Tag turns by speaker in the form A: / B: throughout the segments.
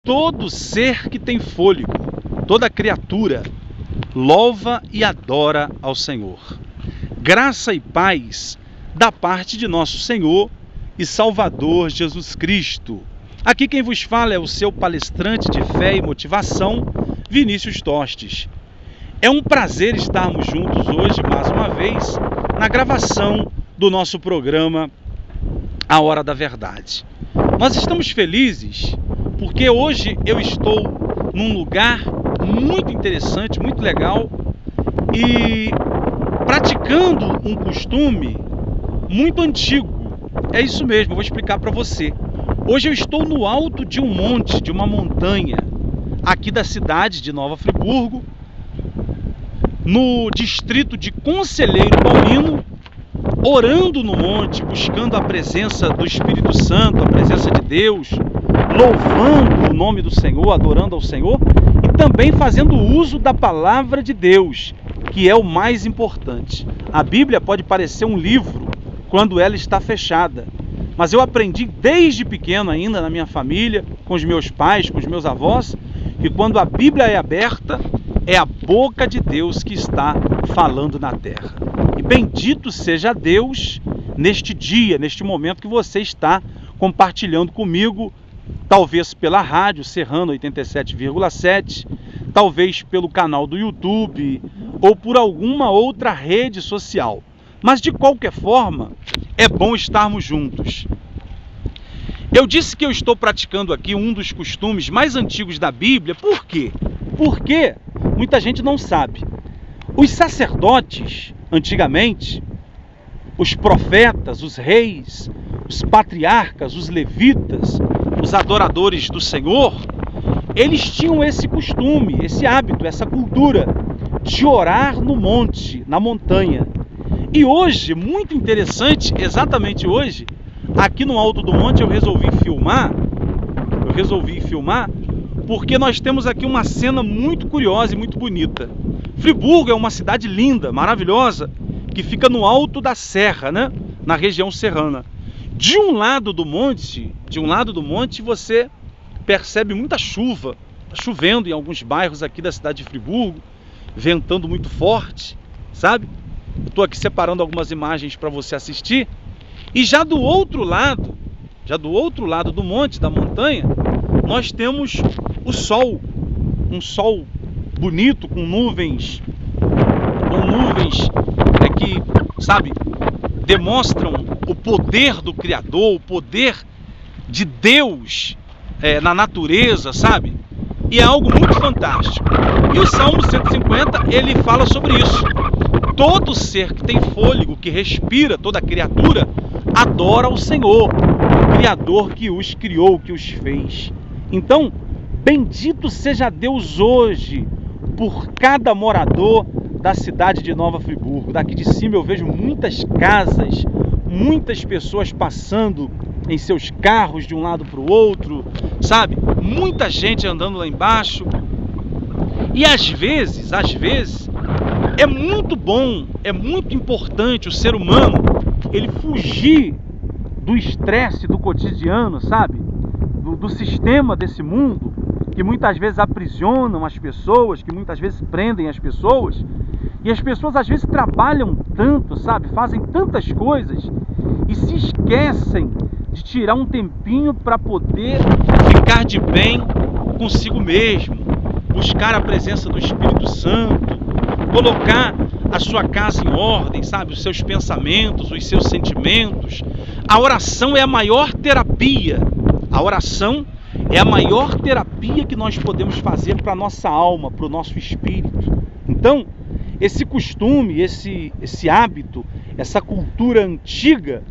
A: todo ser que tem fôlego, toda criatura, louva e adora ao Senhor. Graça e paz da parte de nosso Senhor e Salvador Jesus Cristo. Aqui quem vos fala é o seu palestrante de fé e motivação, Vinícius Tostes. É um prazer estarmos juntos hoje, mais uma vez, na gravação do nosso programa A Hora da Verdade. Nós estamos felizes porque hoje eu estou num lugar muito interessante, muito legal e praticando um costume muito antigo. É isso mesmo, eu vou explicar para você. Hoje eu estou no alto de um monte, de uma montanha, aqui da cidade de Nova Friburgo, no distrito de Conselheiro Paulino, orando no monte, buscando a presença do Espírito Santo, a presença de Deus, louvando o nome do Senhor, adorando ao Senhor e também fazendo uso da palavra de Deus, que é o mais importante. A Bíblia pode parecer um livro quando ela está fechada, mas eu aprendi desde pequeno ainda na minha família, com os meus pais, com os meus avós, que quando a Bíblia é aberta, é a boca de Deus que está falando na terra. E bendito seja Deus neste dia, neste momento que você está compartilhando comigo, talvez pela rádio Serrano 87,7, talvez pelo canal do YouTube ou por alguma outra rede social. Mas de qualquer forma, é bom estarmos juntos. Eu disse que eu estou praticando aqui um dos costumes mais antigos da Bíblia. Por quê? Porque muita gente não sabe. Os sacerdotes, antigamente, os profetas, os reis, os patriarcas, os levitas, os adoradores do Senhor, eles tinham esse costume, esse hábito, essa cultura de orar no monte, na montanha. E hoje, muito interessante, exatamente hoje, aqui no alto do monte eu resolvi filmar porque nós temos aqui uma cena muito curiosa e muito bonita. Friburgo é uma cidade linda, maravilhosa, que fica no alto da serra, né? Na região serrana. De um lado do monte você percebe muita chuva, está chovendo em alguns bairros aqui da cidade de Friburgo, ventando muito forte, sabe? Eu estou aqui separando algumas imagens para você assistir. E já do outro lado do monte, da montanha, nós temos o sol, um sol bonito com nuvens que, sabe, demonstram o poder do Criador, o poder de Deus na natureza, sabe? E é algo muito fantástico. E o Salmo 150, ele fala sobre isso. Todo ser que tem fôlego, que respira, toda criatura, adora ao Senhor, o Criador que os criou, que os fez. Então, bendito seja Deus hoje por cada morador da cidade de Nova Friburgo. Daqui de cima eu vejo muitas casas, muitas pessoas passando em seus carros de um lado para o outro, sabe? Muita gente andando lá embaixo. E às vezes, é muito bom, é muito importante o ser humano, ele fugir do estresse do cotidiano, sabe? Do sistema desse mundo, que muitas vezes aprisionam as pessoas, que muitas vezes prendem as pessoas. E as pessoas às vezes trabalham tanto, sabe? Fazem tantas coisas e se esquecem de tirar um tempinho para poder ficar de bem consigo mesmo, buscar a presença do Espírito Santo, colocar a sua casa em ordem, sabe? Os seus pensamentos, os seus sentimentos. A oração é a maior terapia. A oração é a maior terapia que nós podemos fazer para a nossa alma, para o nosso espírito. Então, esse costume, esse hábito, essa cultura antiga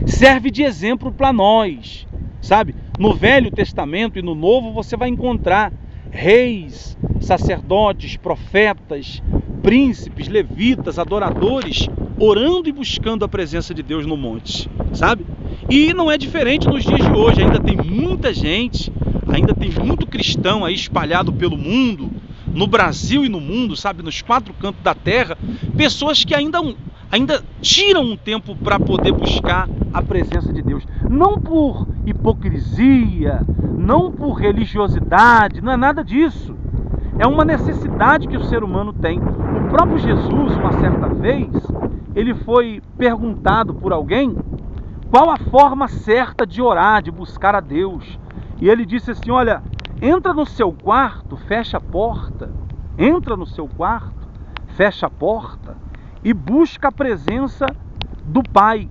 A: serve de exemplo para nós, sabe? No Velho Testamento e no Novo você vai encontrar reis, sacerdotes, profetas, príncipes, levitas, adoradores, orando e buscando a presença de Deus no monte, sabe? E não é diferente nos dias de hoje. Ainda tem muita gente, ainda tem muito cristão aí espalhado pelo mundo, no Brasil e no mundo, sabe? Nos quatro cantos da terra, pessoas que ainda tiram um tempo para poder buscar a presença de Deus. Não por hipocrisia, não por religiosidade, não é nada disso. É uma necessidade que o ser humano tem. O próprio Jesus, uma certa vez, ele foi perguntado por alguém qual a forma certa de orar, de buscar a Deus. E ele disse assim: olha, entra no seu quarto, fecha a porta, entra no seu quarto, fecha a porta e busca a presença do Pai.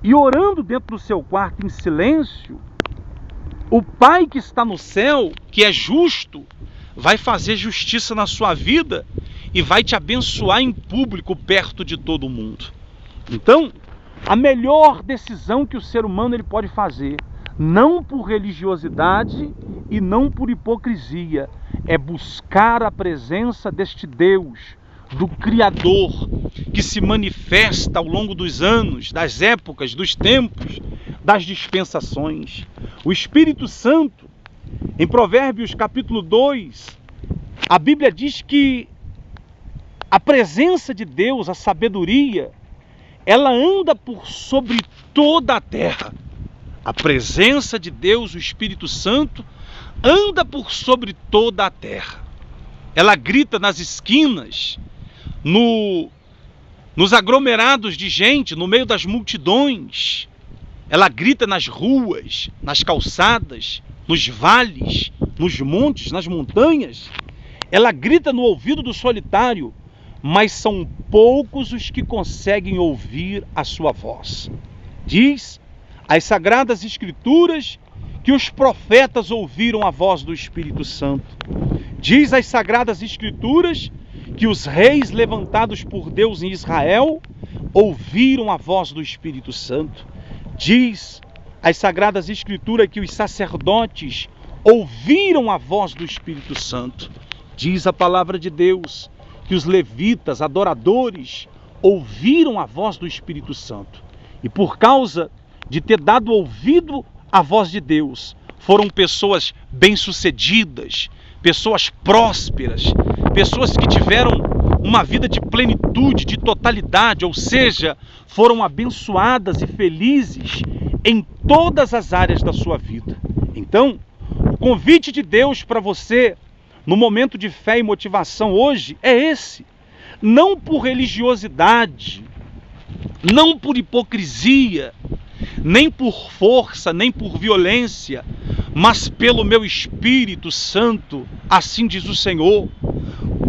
A: E orando dentro do seu quarto em silêncio, o Pai que está no céu, que é justo, vai fazer justiça na sua vida e vai te abençoar em público perto de todo mundo. Então, a melhor decisão que o ser humano ele pode fazer, não por religiosidade e não por hipocrisia, é buscar a presença deste Deus, do Criador, que se manifesta ao longo dos anos, das épocas, dos tempos, das dispensações. O Espírito Santo, em Provérbios capítulo 2, a Bíblia diz que a presença de Deus, a sabedoria, ela anda por sobre toda a terra. A presença de Deus, o Espírito Santo, anda por sobre toda a terra. Ela grita nas esquinas, nos aglomerados de gente, no meio das multidões. Ela grita nas ruas, nas calçadas, nos vales, nos montes, nas montanhas. Ela grita no ouvido do solitário, mas são poucos os que conseguem ouvir a sua voz. Diz as Sagradas Escrituras que os profetas ouviram a voz do Espírito Santo. Diz as Sagradas Escrituras que os reis levantados por Deus em Israel ouviram a voz do Espírito Santo. Diz as Sagradas Escrituras que os sacerdotes ouviram a voz do Espírito Santo. Diz a palavra de Deus que os levitas, adoradores, ouviram a voz do Espírito Santo. E por causa de ter dado ouvido à voz de Deus, foram pessoas bem-sucedidas, pessoas prósperas, pessoas que tiveram uma vida de plenitude, de totalidade, ou seja, foram abençoadas e felizes em todas as áreas da sua vida. Então, o convite de Deus para você, no momento de fé e motivação hoje, é esse. Não por religiosidade, não por hipocrisia, nem por força, nem por violência, mas pelo meu Espírito Santo, assim diz o Senhor.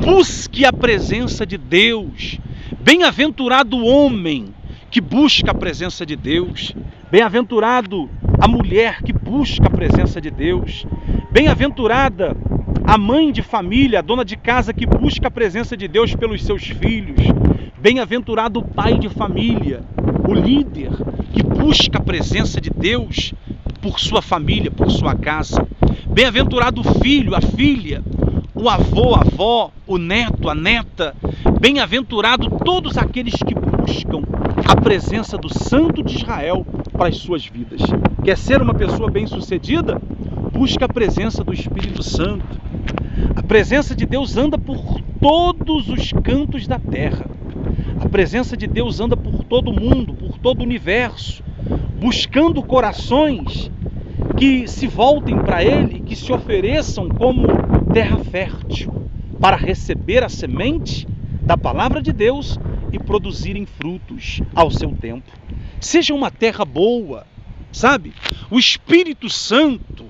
A: Busque a presença de Deus. Bem-aventurado o homem que busca a presença de Deus. Bem-aventurado a mulher que busca a presença de Deus. Bem-aventurada a mãe de família, a dona de casa que busca a presença de Deus pelos seus filhos. Bem-aventurado o pai de família, o líder que busca a presença de Deus por sua família, por sua casa. Bem-aventurado o filho, a filha, o avô, a avó, o neto, a neta. Bem-aventurado todos aqueles que buscam a presença do Santo de Israel para as suas vidas. Quer ser uma pessoa bem-sucedida? Busca a presença do Espírito Santo. A presença de Deus anda por todos os cantos da terra. A presença de Deus anda por todo o mundo, por todo o universo, buscando corações que se voltem para Ele, que se ofereçam como terra fértil, para receber a semente da palavra de Deus e produzirem frutos ao seu tempo. Seja uma terra boa, sabe? O Espírito Santo,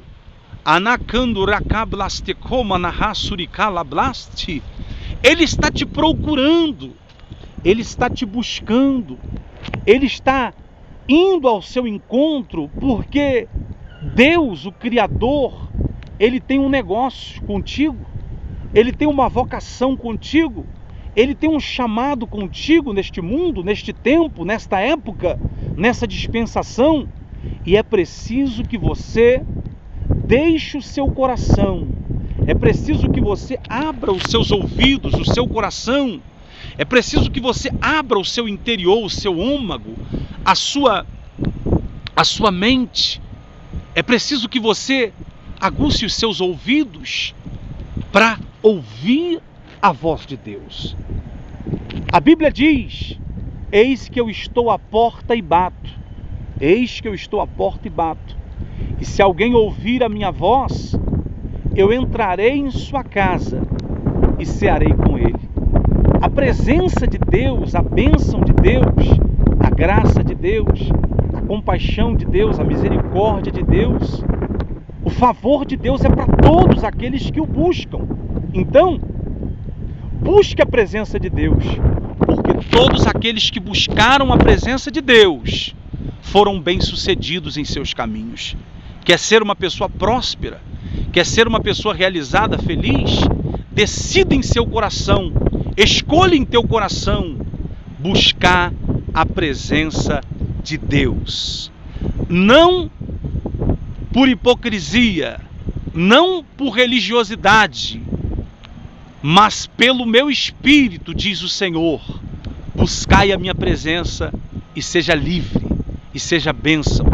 A: ele está te procurando, ele está te buscando, ele está indo ao seu encontro, porque Deus, o Criador, ele tem um negócio contigo, ele tem uma vocação contigo, ele tem um chamado contigo neste mundo, neste tempo, nesta época, nessa dispensação, e é preciso que você deixe o seu coração, é preciso que você abra os seus ouvidos, o seu coração, é preciso que você abra o seu interior, o seu âmago, a sua mente. É preciso que você aguce os seus ouvidos para ouvir a voz de Deus. A Bíblia diz: eis que eu estou à porta e bato. Eis que eu estou à porta e bato. E se alguém ouvir a minha voz, eu entrarei em sua casa e cearei com ele. A presença de Deus, a bênção de Deus, a graça de Deus, a compaixão de Deus, a misericórdia de Deus, o favor de Deus é para todos aqueles que o buscam. Então, busque a presença de Deus, porque todos aqueles que buscaram a presença de Deus foram bem-sucedidos em seus caminhos. Quer ser uma pessoa próspera? Quer ser uma pessoa realizada, feliz? Decida em seu coração, escolha em teu coração buscar a presença de Deus. Não por hipocrisia, não por religiosidade, mas pelo meu espírito, diz o Senhor. Buscai a minha presença e seja livre, e seja bênção.